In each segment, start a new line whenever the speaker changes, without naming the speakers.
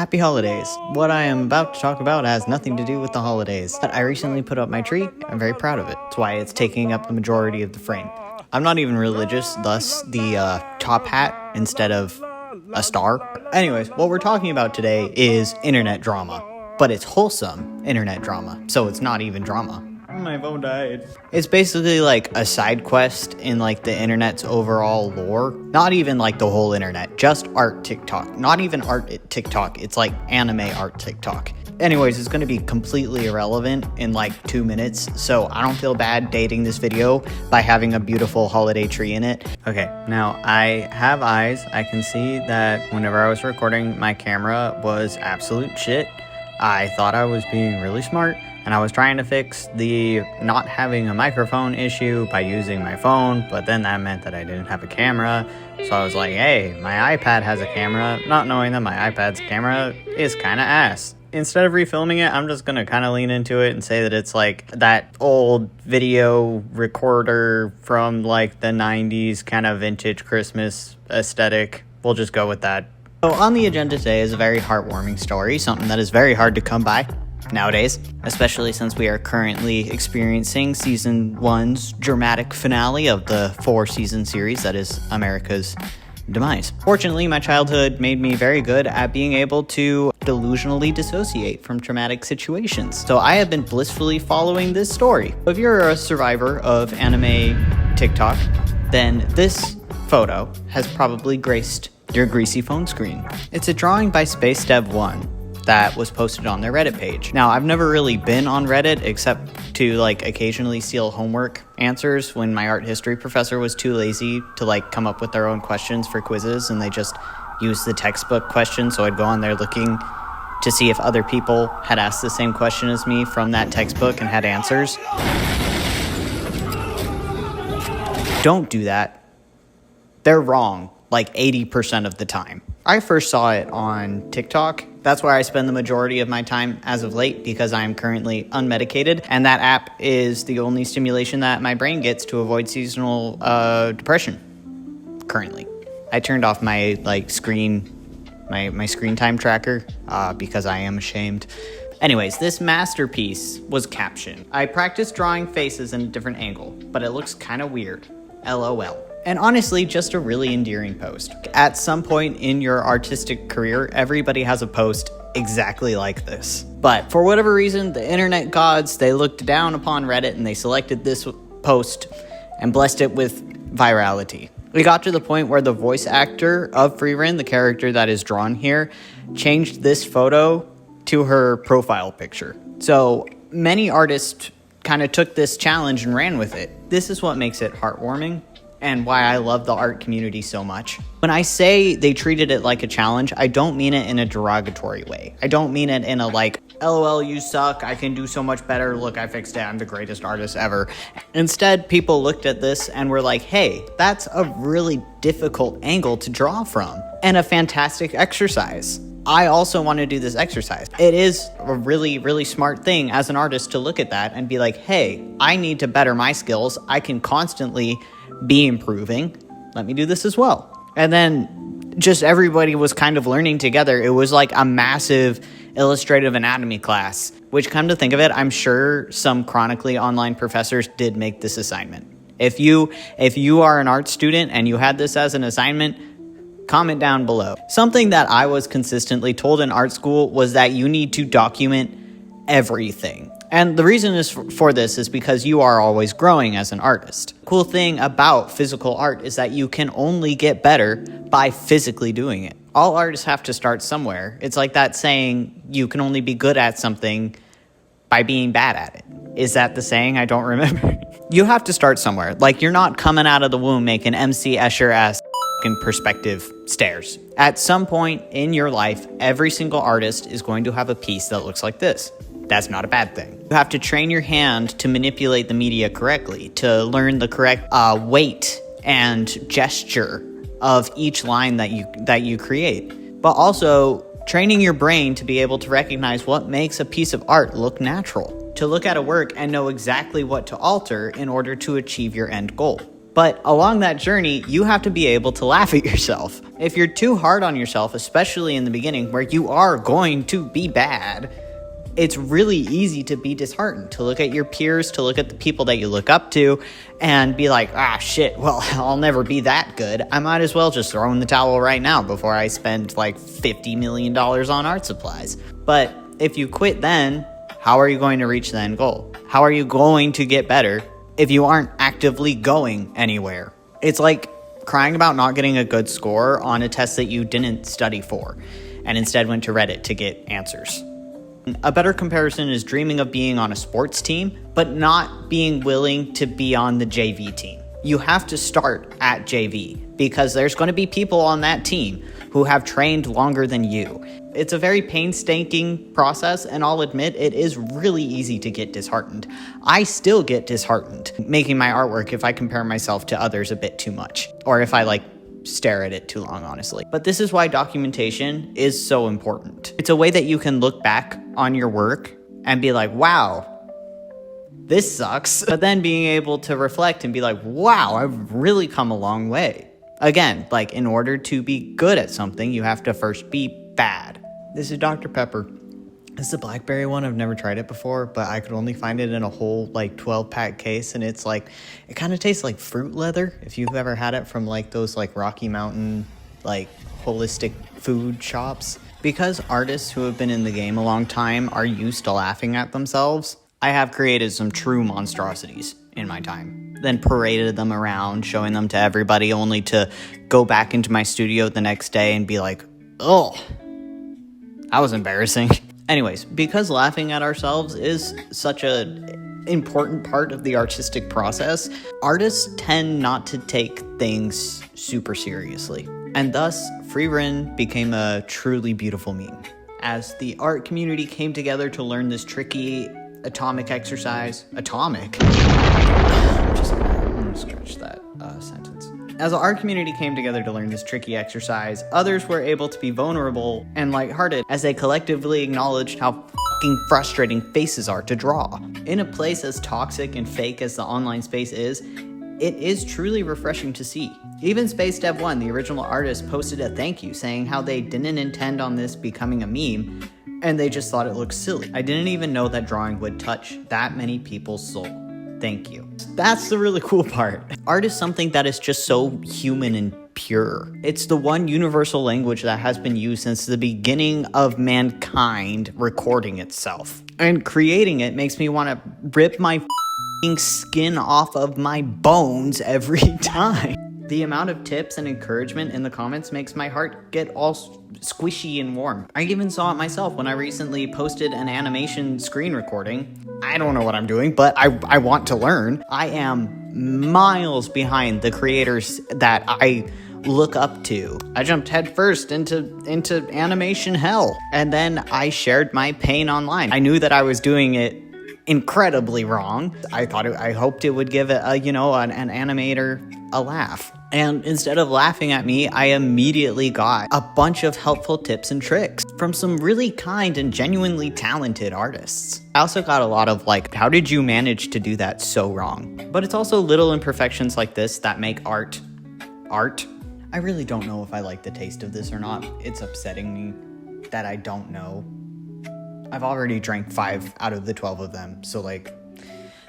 Happy holidays. What I am about to talk about has nothing to do with the holidays, but I recently put up my tree. I'm very proud of it. That's why it's taking up the majority of the frame. I'm not even religious, thus the top hat instead of a star. Anyways, what we're talking about today is internet drama, but it's wholesome internet drama, so it's not even drama. My phone died. It's basically like a side quest in like the internet's overall lore. Not even like the whole internet, just art TikTok. Not even art TikTok, it's like anime art TikTok. Anyways, it's going to be completely irrelevant in like 2 minutes, so I don't feel bad dating this video by having a beautiful holiday tree in it. Okay, now I have eyes. I can see that whenever I was recording, my camera was absolute shit. I thought I was being really smart, and I was trying to fix the not having a microphone issue by using my phone, but then that meant that I didn't have a camera. So I was like, hey, my iPad has a camera, not knowing that my iPad's camera is kind of ass. Instead of refilming it, I'm just going to kind of lean into it and say that it's like that old video recorder from like the 90s, kind of vintage Christmas aesthetic. We'll just go with that. So on the agenda today is a very heartwarming story, something that is very hard to come by nowadays, especially since we are currently experiencing season 1's dramatic finale of the 4-season series that is America's demise. Fortunately, my childhood made me very good at being able to delusionally dissociate from traumatic situations. So I have been blissfully following this story. If you're a survivor of anime TikTok, then this photo has probably graced your greasy phone screen. It's a drawing by SpaceDev1 that was posted on their Reddit page. Now, I've never really been on Reddit except to like occasionally steal homework answers when my art history professor was too lazy to like come up with their own questions for quizzes, and they just used the textbook questions. So I'd go on there looking to see if other people had asked the same question as me from that textbook and had answers. Don't do that. They're wrong like 80% of the time. I first saw it on TikTok. That's where I spend the majority of my time as of late because I am currently unmedicated, and that app is the only stimulation that my brain gets to avoid seasonal depression currently. I turned off my screen time tracker because I am ashamed. Anyways, this masterpiece was captioned, "I practiced drawing faces in a different angle, but it looks kind of weird. LOL." And honestly, just a really endearing post. At some point in your artistic career, everybody has a post exactly like this. But for whatever reason, the internet gods, they looked down upon Reddit and they selected this post and blessed it with virality. We got to the point where the voice actor of Frieren, the character that is drawn here, changed this photo to her profile picture. So many artists kind of took this challenge and ran with it. This is what makes it heartwarming and why I love the art community so much. When I say they treated it like a challenge, I don't mean it in a derogatory way. I don't mean it in a like, LOL, you suck, I can do so much better, look, I fixed it, I'm the greatest artist ever. Instead, people looked at this and were like, hey, that's a really difficult angle to draw from, and a fantastic exercise. I also want to do this exercise. It is a really, really smart thing as an artist to look at that and be like, hey, I need to better my skills. I can constantly be improving. Let me do this as well. And then just everybody was kind of learning together. It was like a massive illustrative anatomy class, which, come to think of it, I'm sure some chronically online professors did make this assignment. If you are an art student and you had this as an assignment, comment down below. Something that I was consistently told in art school was that you need to document everything. And the reason is for this is because you are always growing as an artist. Cool thing about physical art is that you can only get better by physically doing it. All artists have to start somewhere. It's like that saying, you can only be good at something by being bad at it. Is that the saying? I don't remember. You have to start somewhere. Like, you're not coming out of the womb making MC Escher-ass perspective stares. At some point in your life, every single artist is going to have a piece that looks like this. That's not a bad thing. You have to train your hand to manipulate the media correctly, to learn the correct weight and gesture of each line that you create. But also training your brain to be able to recognize what makes a piece of art look natural, to look at a work and know exactly what to alter in order to achieve your end goal. But along that journey, you have to be able to laugh at yourself. If you're too hard on yourself, especially in the beginning where you are going to be bad, it's really easy to be disheartened, to look at your peers, to look at the people that you look up to and be like, shit, well, I'll never be that good. I might as well just throw in the towel right now before I spend like $50 million on art supplies. But if you quit then, how are you going to reach the end goal? How are you going to get better if you aren't actively going anywhere? It's like crying about not getting a good score on a test that you didn't study for and instead went to Reddit to get answers. A better comparison is dreaming of being on a sports team, but not being willing to be on the JV team. You have to start at JV because there's going to be people on that team who have trained longer than you. It's a very painstaking process, and I'll admit it is really easy to get disheartened. I still get disheartened making my artwork if I compare myself to others a bit too much, or if I stare at it too long, honestly. But this is why documentation is so important. It's a way that you can look back on your work and be like, wow, this sucks. But then being able to reflect and be like, wow, I've really come a long way. Again, in order to be good at something, you have to first be bad. This is Dr. Pepper. This is the blackberry one. I've never tried it before, but I could only find it in a whole 12-pack case, and it's it kind of tastes like fruit leather. If you've ever had it from those Rocky Mountain holistic food shops. Because artists who have been in the game a long time are used to laughing at themselves, I have created some true monstrosities in my time. Then paraded them around, showing them to everybody, only to go back into my studio the next day and be like, oh, that was embarrassing. Anyways, because laughing at ourselves is such an important part of the artistic process, artists tend not to take things super seriously. And thus, Frieren became a truly beautiful meme. As the art community came together to learn this tricky atomic exercise... Atomic? I'm gonna scratch that sentence. As the art community came together to learn this tricky exercise, others were able to be vulnerable and lighthearted as they collectively acknowledged how fucking frustrating faces are to draw. In a place as toxic and fake as the online space is, it is truly refreshing to see. Even Space Dev 1, the original artist, posted a thank you saying how they didn't intend on this becoming a meme, and they just thought it looked silly. I didn't even know that drawing would touch that many people's soul. Thank you. That's the really cool part. Art is something that is just so human and pure. It's the one universal language that has been used since the beginning of mankind recording itself. And creating it makes me want to rip my skin off of my bones every time. The amount of tips and encouragement in the comments makes my heart get all squishy and warm. I even saw it myself when I recently posted an animation screen recording. I don't know what I'm doing, but I want to learn. I am miles behind the creators that I look up to. I jumped headfirst into animation hell, and then I shared my pain online. I knew that I was doing it incredibly wrong. I hoped it would give an animator a laugh. And instead of laughing at me, I immediately got a bunch of helpful tips and tricks from some really kind and genuinely talented artists. I also got a lot of how did you manage to do that so wrong? But it's also little imperfections like this that make art. I really don't know if I like the taste of this or not. It's upsetting me that I don't know. I've already drank 5 out of the 12 of them, so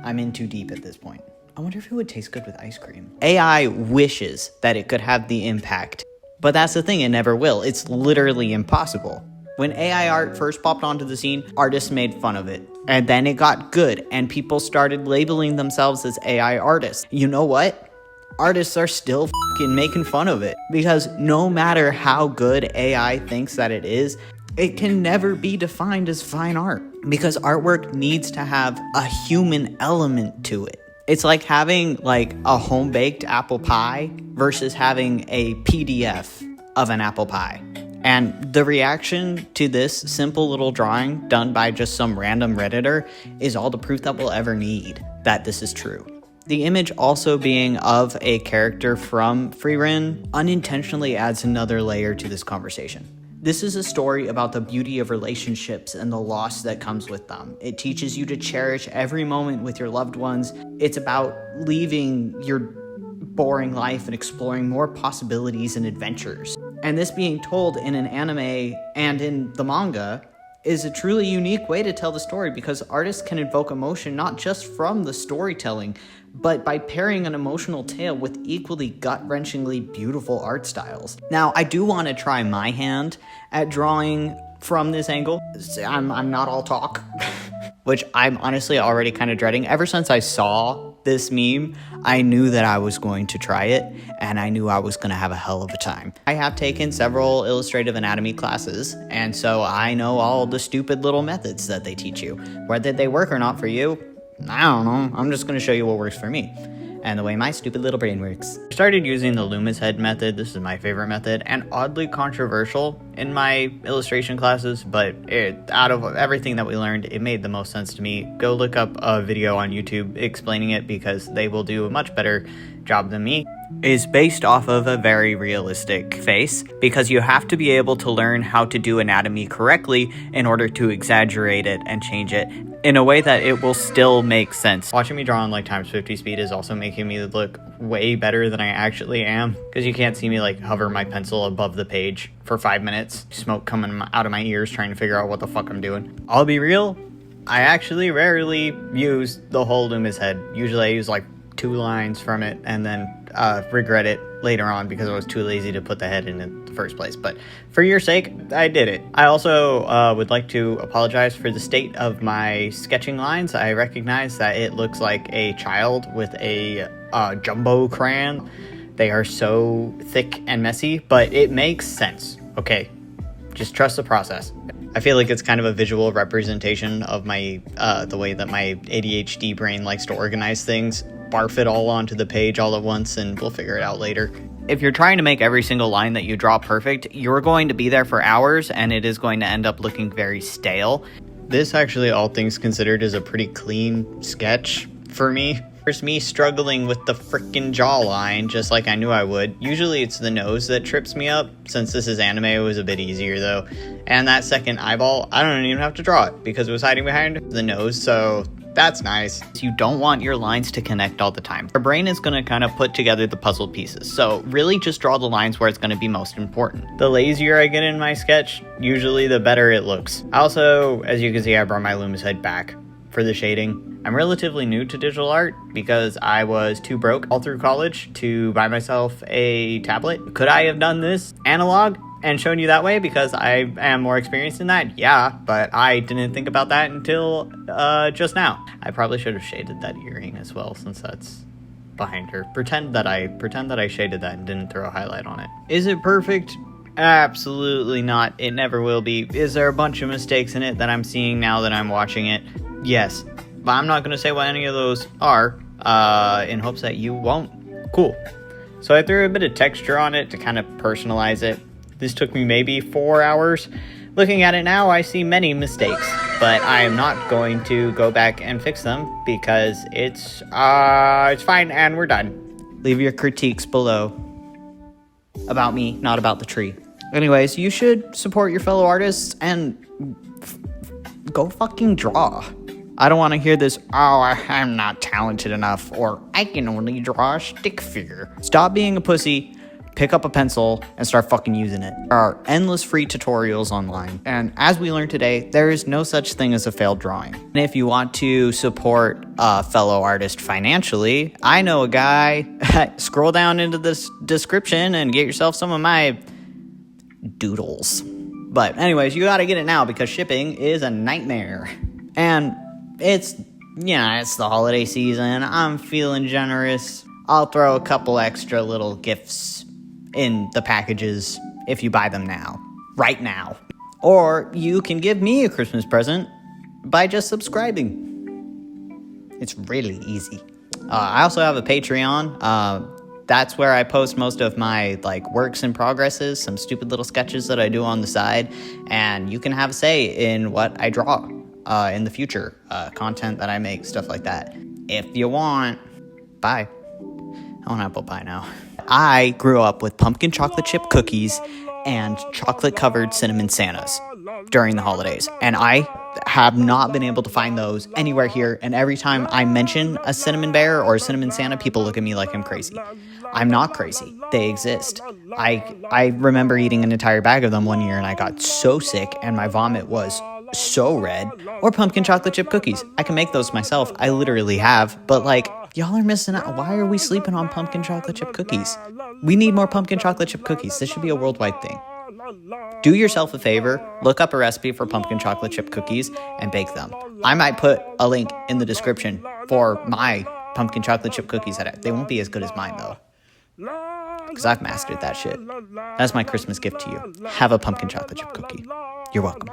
I'm in too deep at this point. I wonder if it would taste good with ice cream. AI wishes that it could have the impact, but that's the thing, it never will. It's literally impossible. When AI art first popped onto the scene, artists made fun of it. And then it got good, and people started labeling themselves as AI artists. You know what? Artists are still fucking making fun of it. Because no matter how good AI thinks that it is, it can never be defined as fine art. Because artwork needs to have a human element to it. It's like having a home-baked apple pie versus having a PDF of an apple pie. And the reaction to this simple little drawing done by just some random Redditor is all the proof that we'll ever need that this is true. The image also being of a character from Frieren unintentionally adds another layer to this conversation. This is a story about the beauty of relationships and the loss that comes with them. It teaches you to cherish every moment with your loved ones. It's about leaving your boring life and exploring more possibilities and adventures. And this being told in an anime and in the manga is a truly unique way to tell the story, because artists can invoke emotion not just from the storytelling, but by pairing an emotional tale with equally gut-wrenchingly beautiful art styles. Now, I do want to try my hand at drawing from this angle. I'm not all talk, which I'm honestly already kind of dreading. Ever since I saw this meme, I knew that I was going to try it, and I knew I was going to have a hell of a time. I have taken several illustrative anatomy classes, and so I know all the stupid little methods that they teach you. Whether they work or not for you, I don't know. I'm just going to show you what works for me and the way my stupid little brain works. I started using the Loomis head method. This is my favorite method, and oddly controversial in my illustration classes, but out of everything that we learned, it made the most sense to me. Go look up a video on YouTube explaining it, because they will do a much better job than me. Is based off of a very realistic face, because you have to be able to learn how to do anatomy correctly in order to exaggerate it and change it in a way that it will still make sense. Watching me draw on like times 50 speed is also making me look way better than I actually am, because you can't see me like hover my pencil above the page for 5 minutes, smoke coming out of my ears trying to figure out what the fuck I'm doing. I'll be real, I actually rarely use the whole Loomis head. Usually I use like 2 lines from it and then regret it later on because I was too lazy to put the head in the first place. But for your sake, I did it. I also would like to apologize for the state of my sketching lines. I recognize that it looks like a child with a jumbo crayon. They are so thick and messy, but it makes sense, okay? Just trust the process. I feel like it's kind of a visual representation of my the way that my ADHD brain likes to organize things. Barf it all onto the page all at once, and we'll figure it out later. If you're trying to make every single line that you draw perfect, you're going to be there for hours, and it is going to end up looking very stale. This actually, all things considered, is a pretty clean sketch for me. There's me struggling with the frickin' jawline, just like I knew I would. Usually it's the nose that trips me up. Since this is anime, it was a bit easier though. And that second eyeball, I don't even have to draw it because it was hiding behind the nose, so that's nice. You don't want your lines to connect all the time. Your brain is gonna kind of put together the puzzle pieces, so really just draw the lines where it's gonna be most important. The lazier I get in my sketch, usually the better it looks. Also, as you can see, I brought my Loomis head back for the shading. I'm relatively new to digital art because I was too broke all through college to buy myself a tablet. Could I have done this analog and shown you that way because I am more experienced in that? Yeah, but I didn't think about that until just now. I probably should have shaded that earring as well, since that's behind her. Pretend that I shaded that and didn't throw a highlight on it. Is it perfect? Absolutely not. It never will be. Is there a bunch of mistakes in it that I'm seeing now that I'm watching it? Yes. But I'm not going to say what any of those are, in hopes that you won't. Cool. So I threw a bit of texture on it to kind of personalize it. This took me maybe 4 hours. Looking at it now, I see many mistakes, but I am not going to go back and fix them because it's fine and we're done. Leave your critiques below. About me, not about the tree. Anyways, you should support your fellow artists and go fucking draw. I don't want to hear this, oh, I'm not talented enough, or I can only draw a stick figure. Stop being a pussy, pick up a pencil, and start fucking using it. There are endless free tutorials online. And as we learned today, there is no such thing as a failed drawing. And if you want to support a fellow artist financially, I know a guy. Scroll down into this description and get yourself some of my doodles. But anyways, you gotta get it now because shipping is a nightmare. And it's the holiday season. I'm feeling generous. I'll throw a couple extra little gifts in the packages if you buy them now. Right now. Or you can give me a Christmas present by just subscribing. It's really easy. I also have a Patreon. That's where I post most of my works in progresses, some stupid little sketches that I do on the side, and you can have a say in what I draw in the future, content that I make, stuff like that. If you want. Bye. I want apple pie now. I grew up with pumpkin chocolate chip cookies and chocolate covered cinnamon Santas during the holidays, and I have not been able to find those anywhere here, and every time I mention a cinnamon bear or a cinnamon Santa, people look at me like I'm crazy. I'm not crazy. They exist. I remember eating an entire bag of them one year and I got so sick and my vomit was so red. Or pumpkin chocolate chip cookies. I can make those myself. I literally have. But like, y'all are missing out. Why are we sleeping on pumpkin chocolate chip cookies? We need more pumpkin chocolate chip cookies. This should be a worldwide thing. Do yourself a favor, look up a recipe for pumpkin chocolate chip cookies and bake them. I might put a link in the description for my pumpkin chocolate chip cookies. They won't be as good as mine though, because I've mastered that shit. That's my Christmas gift to you. Have a pumpkin chocolate chip cookie. You're welcome.